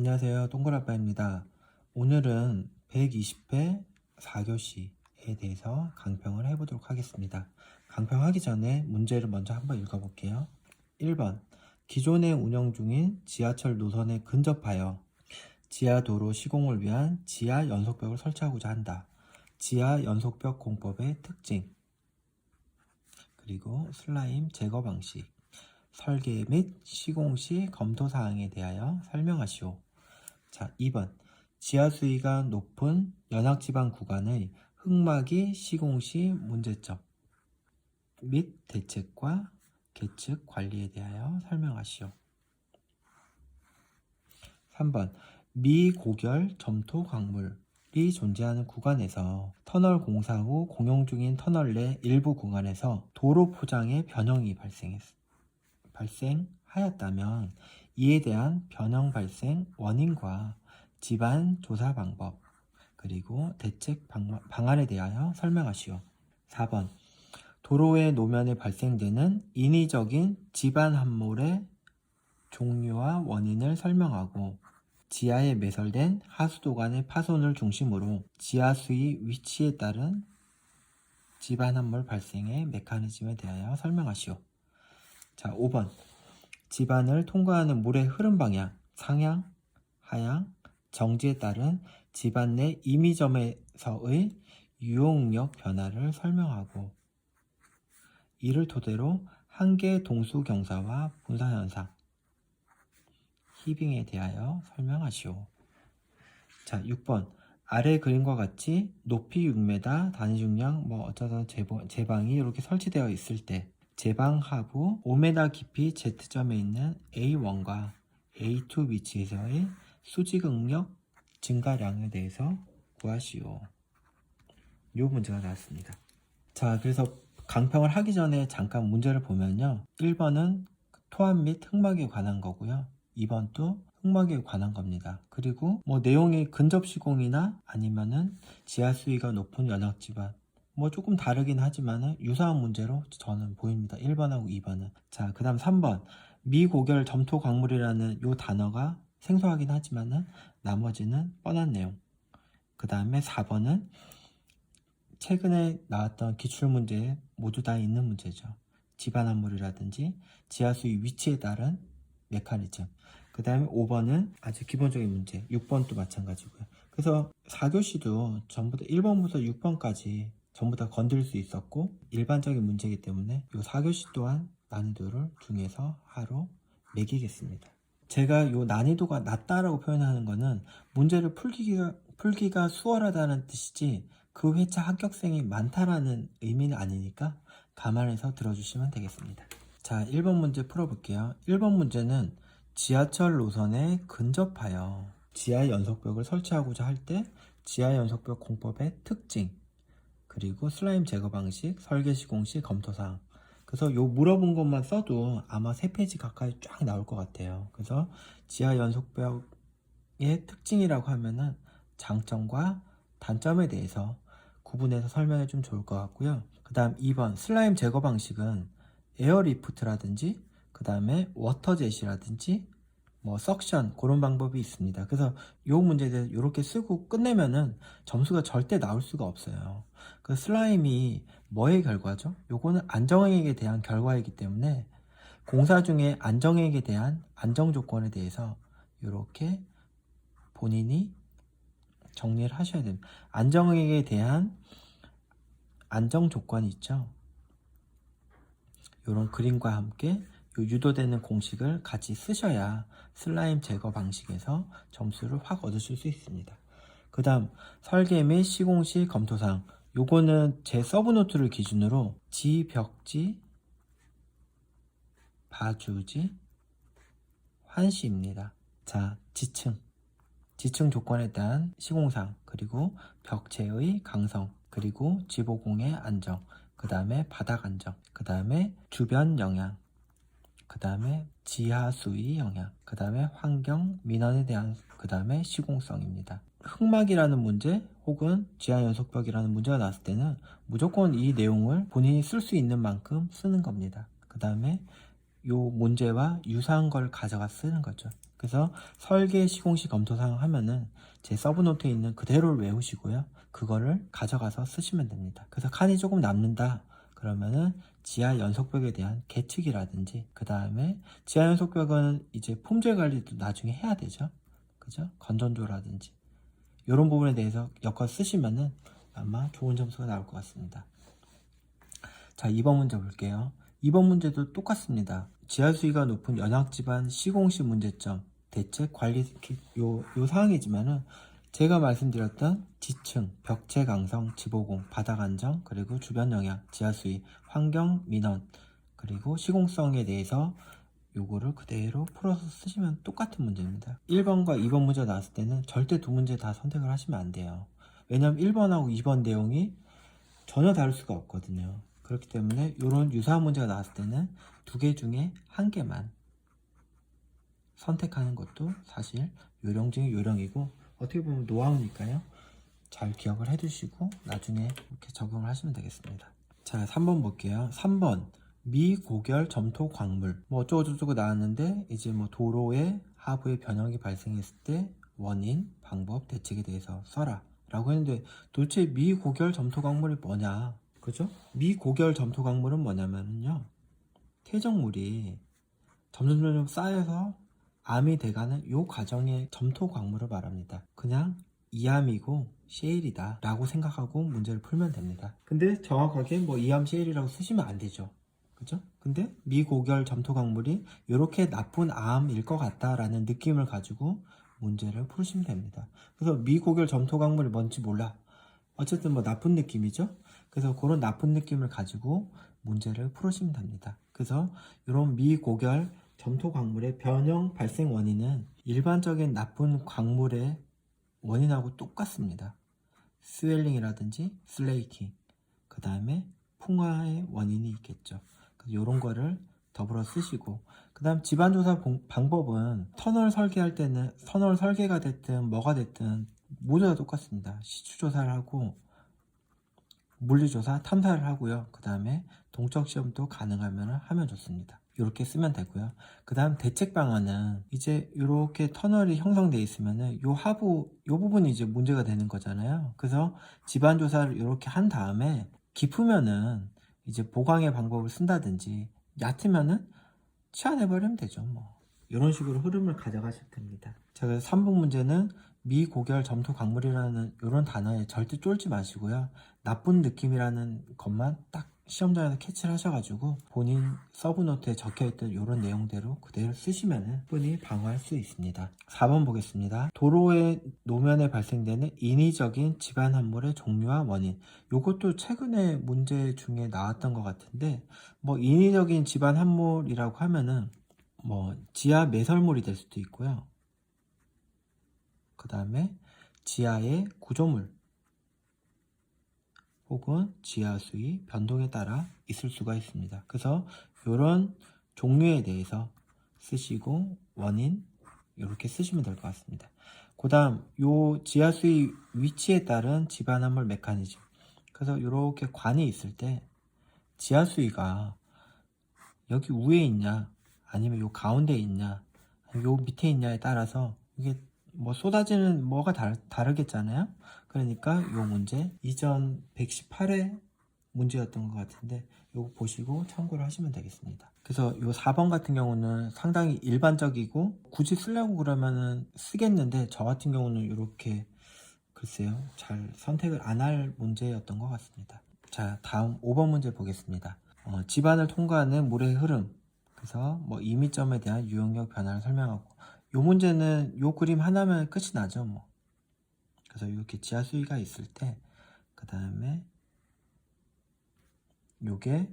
안녕하세요. 동그라빠입니다. 오늘은 120회 4교시에 대해서 강평을 해보도록 하겠습니다. 강평하기 전에 문제를 먼저 한번 읽어볼게요. 1번 기존에 운영 중인 지하철 노선에 근접하여 지하도로 시공을 위한 지하 연속벽을 설치하고자 한다. 지하 연속벽 공법의 특징, 그리고 슬라임 제거 방식, 설계 및 시공 시 검토사항에 대하여 설명하시오. 자, 2번 지하 수위가 높은 연합지방 구간의 흙막이 시공 시 문제점 및 대책과 계측 관리에 대하여 설명하시오. 3번 미고결 점토 광물이 존재하는 구간에서 터널 공사 후 공용 중인 터널 내 일부 구간에서 도로 포장의 변형이 발생하였다면 이에 대한 변형 발생 원인과 집안 조사 방법, 그리고 대책 방안에 대하여 설명하시오. 4번 도로의 노면에 발생되는 인위적인 집안 함몰의 종류와 원인을 설명하고 지하에 매설된 하수도관의 파손을 중심으로 지하 수위 위치에 따른 집안 함몰 발생의 메커니즘에 대하여 설명하시오. 자, 5번 집안을 통과하는 물의 흐름 방향, 상향, 하향, 정지에 따른 집안 내 임의점에서의 유용력 변화를 설명하고 이를 토대로 한계 동수 경사와 분산 현상, 히빙에 대하여 설명하시오. 자, 6번 아래 그림과 같이 높이 6m, 단위 중량 어쩌다 제방이 이렇게 설치되어 있을 때 제방 하부 5m 깊이 Z점에 있는 A1과 A2 위치에서의 수직응력 증가량에 대해서 구하시오. 이 문제가 나왔습니다. 자, 그래서 강평을 하기 전에 잠깐 문제를 보면요. 1번은 토암 및 흙막에 관한 거고요. 2번도 흙막에 관한 겁니다. 그리고 내용이 근접 시공이나 아니면은 지하 수위가 높은 연합지반 조금 다르긴 하지만 유사한 문제로 저는 보입니다. 1번하고 2번은. 자, 그 다음 3번 미고결 점토 광물이라는 요 단어가 생소하긴 하지만은 나머지는 뻔한 내용. 그 다음에 4번은 최근에 나왔던 기출문제에 모두 다 있는 문제죠. 집안 함몰이라든지 지하수위 위치에 따른 메커니즘. 그 다음에 5번은 아주 기본적인 문제, 6번도 마찬가지고요. 그래서 4교시도 전부 다 1번부터 6번까지 전부 다 건들 수 있었고 일반적인 문제이기 때문에 이 4교시 또한 난이도를 중에서 하로 매기겠습니다. 제가 이 난이도가 낮다라고 표현하는 거는 문제를 풀기가 수월하다는 뜻이지 그 회차 합격생이 많다라는 의미는 아니니까 감안해서 들어주시면 되겠습니다. 자, 1번 문제 풀어볼게요. 1번 문제는 지하철 노선에 근접하여 지하 연속벽을 설치하고자 할 때 지하 연속벽 공법의 특징, 그리고 슬라임 제거 방식, 설계 시공 시 검토사항. 그래서 요 물어본 것만 써도 아마 3페이지 가까이 쫙 나올 것 같아요. 그래서 지하 연속벽의 특징이라고 하면은 장점과 단점에 대해서 구분해서 설명해 주면 좋을 것 같고요. 그 다음 2번 슬라임 제거 방식은 에어리프트라든지 그 다음에 워터젯이라든지 석션 그런 방법이 있습니다. 그래서 이 문제에 대해서 이렇게 쓰고 끝내면은 점수가 절대 나올 수가 없어요. 그 슬라임이 뭐의 결과죠? 요거는 안정액에 대한 결과이기 때문에 공사 중에 안정액에 대한 안정 조건에 대해서 이렇게 본인이 정리를 하셔야 됩니다. 안정액에 대한 안정 조건이 있죠. 이런 그림과 함께 유도되는 공식을 같이 쓰셔야 슬라임 제거 방식에서 점수를 확 얻으실 수 있습니다. 그 다음 설계 및 시공 시 검토사항. 요거는 제 서브노트를 기준으로 지벽지, 봐주지, 환시입니다. 자, 지층 조건에 따른 시공사항, 그리고 벽체의 강성, 그리고 지보공의 안정, 그 다음에 바닥 안정, 그 다음에 주변 영향, 그 다음에 지하 수위 영향, 그 다음에 환경 민원에 대한, 그 다음에 시공성입니다. 흙막이라는 문제 혹은 지하 연속벽이라는 문제가 나왔을 때는 무조건 이 내용을 본인이 쓸 수 있는 만큼 쓰는 겁니다. 그 다음에 요 문제와 유사한 걸 가져가 쓰는 거죠. 그래서 설계 시공시 검토사항 하면은 제 서브노트에 있는 그대로를 외우시고요. 그거를 가져가서 쓰시면 됩니다. 그래서 칸이 조금 남는다 그러면은 지하 연속벽에 대한 계측이라든지, 그 다음에 지하 연속벽은 이제 품질 관리도 나중에 해야 되죠. 그죠? 건전조라든지 이런 부분에 대해서 엮어 쓰시면은 아마 좋은 점수가 나올 것 같습니다. 자, 2번 문제 볼게요. 2번 문제도 똑같습니다. 지하 수위가 높은 연학집안 시공시 문제점, 대책 관리 요 사항이지만은 제가 말씀드렸던 지층, 벽체 강성, 지보공, 바닥 안정, 그리고 주변 영향, 지하 수위, 환경 민원, 그리고 시공성에 대해서 요거를 그대로 풀어서 쓰시면 똑같은 문제입니다. 1번과 2번 문제 나왔을 때는 절대 두 문제 다 선택을 하시면 안 돼요. 왜냐면 1번하고 2번 내용이 전혀 다를 수가 없거든요. 그렇기 때문에 이런 유사한 문제가 나왔을 때는 두 개 중에 한 개만 선택하는 것도 사실 요령 중에 요령이고, 어떻게 보면 노하우니까요. 잘 기억을 해두시고 나중에 이렇게 적용을 하시면 되겠습니다. 자, 3번 볼게요. 3번 미고결 점토 광물 뭐 어쩌고저쩌고 나왔는데, 이제 뭐 도로의 하부에 변형이 발생했을 때 원인, 방법, 대책에 대해서 써라 라고 했는데, 도대체 미고결 점토 광물이 뭐냐, 그죠? 미고결 점토 광물은 뭐냐면요, 퇴적물이 점점 쌓여서 암이 돼가는 요 과정의 점토 광물을 말합니다. 그냥 이암이고 셰일이다 라고 생각하고 문제를 풀면 됩니다. 근데 정확하게 뭐 이암 셰일이라고 쓰시면 안 되죠. 그죠? 근데 미고결 점토 광물이 이렇게 나쁜 암일 것 같다라는 느낌을 가지고 문제를 풀시면 됩니다. 그래서 미고결 점토 광물이 뭔지 몰라. 어쨌든 뭐 나쁜 느낌이죠. 그래서 그런 나쁜 느낌을 가지고 문제를 풀으시면 됩니다. 그래서 이런 미고결 점토 광물의 변형 발생 원인은 일반적인 나쁜 광물의 원인하고 똑같습니다. 스웰링이라든지 슬레이팅, 그 다음에 풍화의 원인이 있겠죠. 이런 거를 더불어 쓰시고, 그 다음 집안조사 방법은 터널 설계할 때는 터널 설계가 됐든 뭐가 됐든 모두 다 똑같습니다. 시추조사를 하고 물리조사 탐사를 하고요. 그 다음에 동적 시험도 가능하면 하면 좋습니다. 이렇게 쓰면 되고요. 그 다음 대책 방안은 이제 이렇게 터널이 형성되어 있으면은 요 하부 요 부분이 이제 문제가 되는 거잖아요. 그래서 집안 조사를 이렇게 한 다음에 깊으면은 이제 보강의 방법을 쓴다든지, 얕으면은 치환해버리면 되죠. 뭐 이런 식으로 흐름을 가져가실 됩니다. 자, 그래서 3번 문제는 미고결 점토 광물이라는 이런 단어에 절대 쫄지 마시고요. 나쁜 느낌이라는 것만 딱 시험장에서 캐치를 하셔가지고 본인 서브노트에 적혀있던 이런 내용대로 그대로 쓰시면 충분히 방어할 수 있습니다. 4번 보겠습니다. 도로의 노면에 발생되는 인위적인 집안 함몰의 종류와 원인. 이것도 최근에 문제 중에 나왔던 것 같은데, 뭐 인위적인 집안 함몰이라고 하면은 뭐 지하 매설물이 될 수도 있고요. 그 다음에 지하의 구조물 혹은 지하 수위 변동에 따라 있을 수가 있습니다. 그래서 이런 종류에 대해서 쓰시고 원인 이렇게 쓰시면 될 것 같습니다. 그 다음 요 지하 수위 위치에 따른 집안 함몰 메커니즘. 그래서 이렇게 관이 있을 때 지하 수위가 여기 위에 있냐 아니면 요 가운데 있냐 요 밑에 있냐에 따라서 이게 뭐 쏟아지는 뭐가 다르겠잖아요. 그러니까 요 문제 이전 118회 문제였던 것 같은데 요거 보시고 참고를 하시면 되겠습니다. 그래서 요 4번 같은 경우는 상당히 일반적이고 굳이 쓰려고 그러면은 쓰겠는데, 저 같은 경우는 이렇게 글쎄요 잘 선택을 안 할 문제였던 것 같습니다. 자, 다음 5번 문제 보겠습니다. 집안을 통과하는 물의 흐름, 그래서 뭐 임의점에 대한 유용력 변화를 설명하고, 요 문제는 요 그림 하나면 끝이 나죠. 뭐 그래서 이렇게 지하 수위가 있을 때, 그 다음에 요게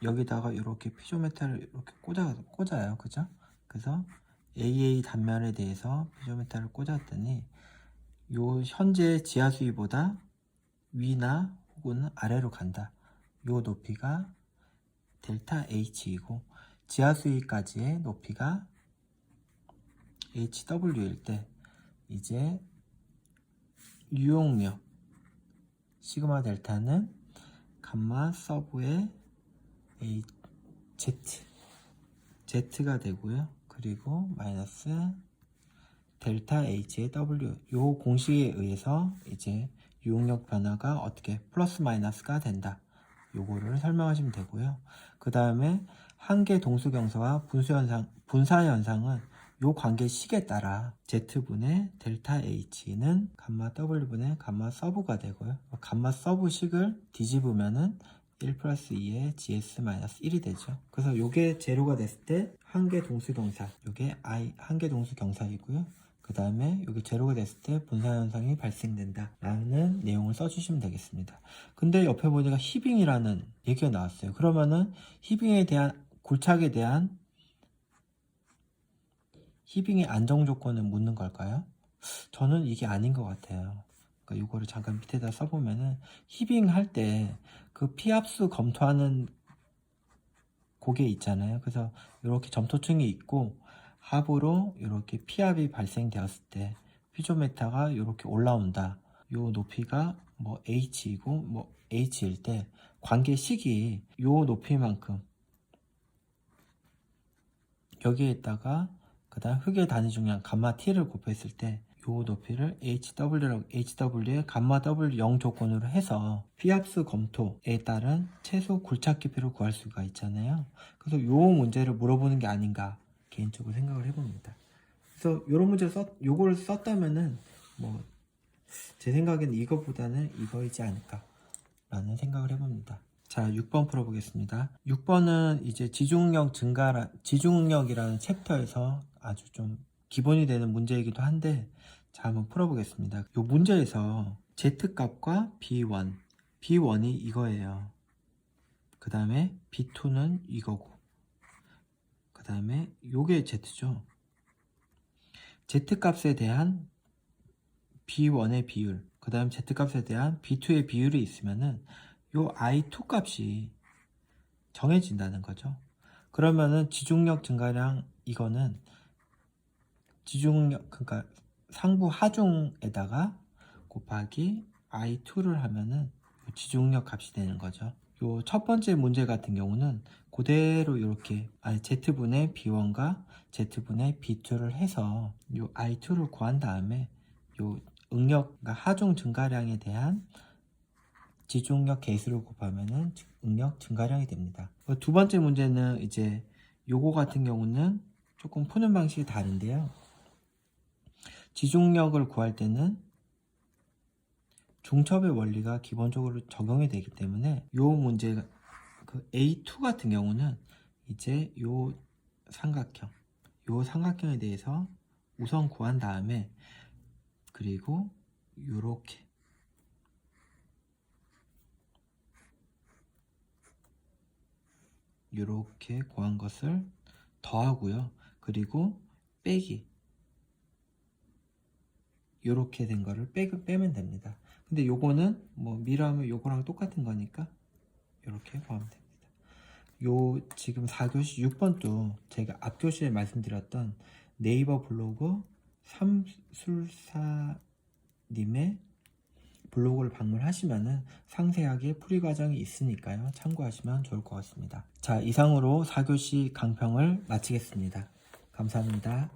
여기다가 이렇게 피조메탈을 이렇게 꽂아요. 그죠? 그래서 AA 단면에 대해서 피조메탈을 꽂았더니 요 현재 지하 수위보다 위나 혹은 아래로 간다. 요 높이가 델타 H이고 지하 수위까지의 높이가 HW일 때 이제 유용력 시그마 델타는 감마 서브의 Z Z가 되고요. 그리고 마이너스 델타 H의 W. 요 공식에 의해서 이제 유동력 변화가 어떻게 플러스 마이너스가 된다. 요거를 설명하시면 되고요. 그 다음에 한계 동수경사와 분사현상은 요 관계식에 따라 Z분의 델타 H는 감마 W분의 감마 서브가 되고요. 감마 서브식을 뒤집으면은 1 플러스 2의 GS 마이너스 1이 되죠. 그래서 요게 제로가 됐을 때 한계 동수경사, 요게 한계 동수경사이고요. 그 다음에 여기 제로가 됐을 때 분사현상이 발생된다 라는 내용을 써주시면 되겠습니다. 근데 옆에 보니까 히빙이라는 얘기가 나왔어요. 그러면은 히빙에 대한 골착에 대한 히빙의 안정조건을 묻는 걸까요? 저는 이게 아닌 것 같아요. 그러니까 이거를 잠깐 밑에다 써보면은 히빙 할 때 그 피압수 검토하는 고개 있잖아요. 그래서 이렇게 점토층이 있고 합으로 이렇게 피압이 발생되었을 때 피조메타가 이렇게 올라온다. 요 높이가 뭐 H이고 뭐 H일 때 관계식이 요 높이만큼 여기에다가 그 다음 흑의 단위 중량 감마 T를 곱했을 때 요 높이를 HW라고 HW의 감마 W 0 조건으로 해서 피압수 검토에 따른 최소 굴착 깊이를 구할 수가 있잖아요. 그래서 요 문제를 물어보는 게 아닌가 개인적으로 생각을 해봅니다. 그래서 요런 문제 요거를 썼다면은 뭐 제 생각에는 이거보다는 이거이지 않을까 라는 생각을 해봅니다. 자, 6번 풀어보겠습니다. 6번은 이제 지중력이라는 챕터에서 아주 좀 기본이 되는 문제이기도 한데, 자, 한번 풀어보겠습니다. 이 문제에서 Z값과 B1이 이거예요. 그 다음에 B2는 이거고, 그 다음에 요게 Z죠. Z값에 대한 B1의 비율, 그 다음 Z값에 대한 B2의 비율이 있으면은 요 I2 값이 정해진다는 거죠. 그러면은 지중력 증가량 이거는 지중력 그러니까 상부 하중에다가 곱하기 I2를 하면은 지중력 값이 되는 거죠. 요 첫 번째 문제 같은 경우는 그대로 이렇게 Z분의 B1과 Z분의 B2를 해서 요 I2를 구한 다음에 요 응력, 그러니까 하중 증가량에 대한 지중력 계수를 곱하면은 응력 증가량이 됩니다. 두 번째 문제는 이제 요거 같은 경우는 조금 푸는 방식이 다른데요. 지중력을 구할 때는 중첩의 원리가 기본적으로 적용이 되기 때문에 요 문제가 그 A2 같은 경우는 이제 요 삼각형에 대해서 우선 구한 다음에 그리고 요렇게 구한 것을 더하고요. 그리고 빼기 요렇게 된 거를 빼면 됩니다. 근데 요거는 뭐 미라면 요거랑 똑같은 거니까 요렇게 구하면 됩니다. 요 지금 4교시 6번도 제가 앞교시에 말씀드렸던 네이버 블로그 삼술사님의 블로그를 방문하시면은 상세하게 풀이 과정이 있으니까요. 참고하시면 좋을 것 같습니다. 자, 이상으로 4교시 강평을 마치겠습니다. 감사합니다.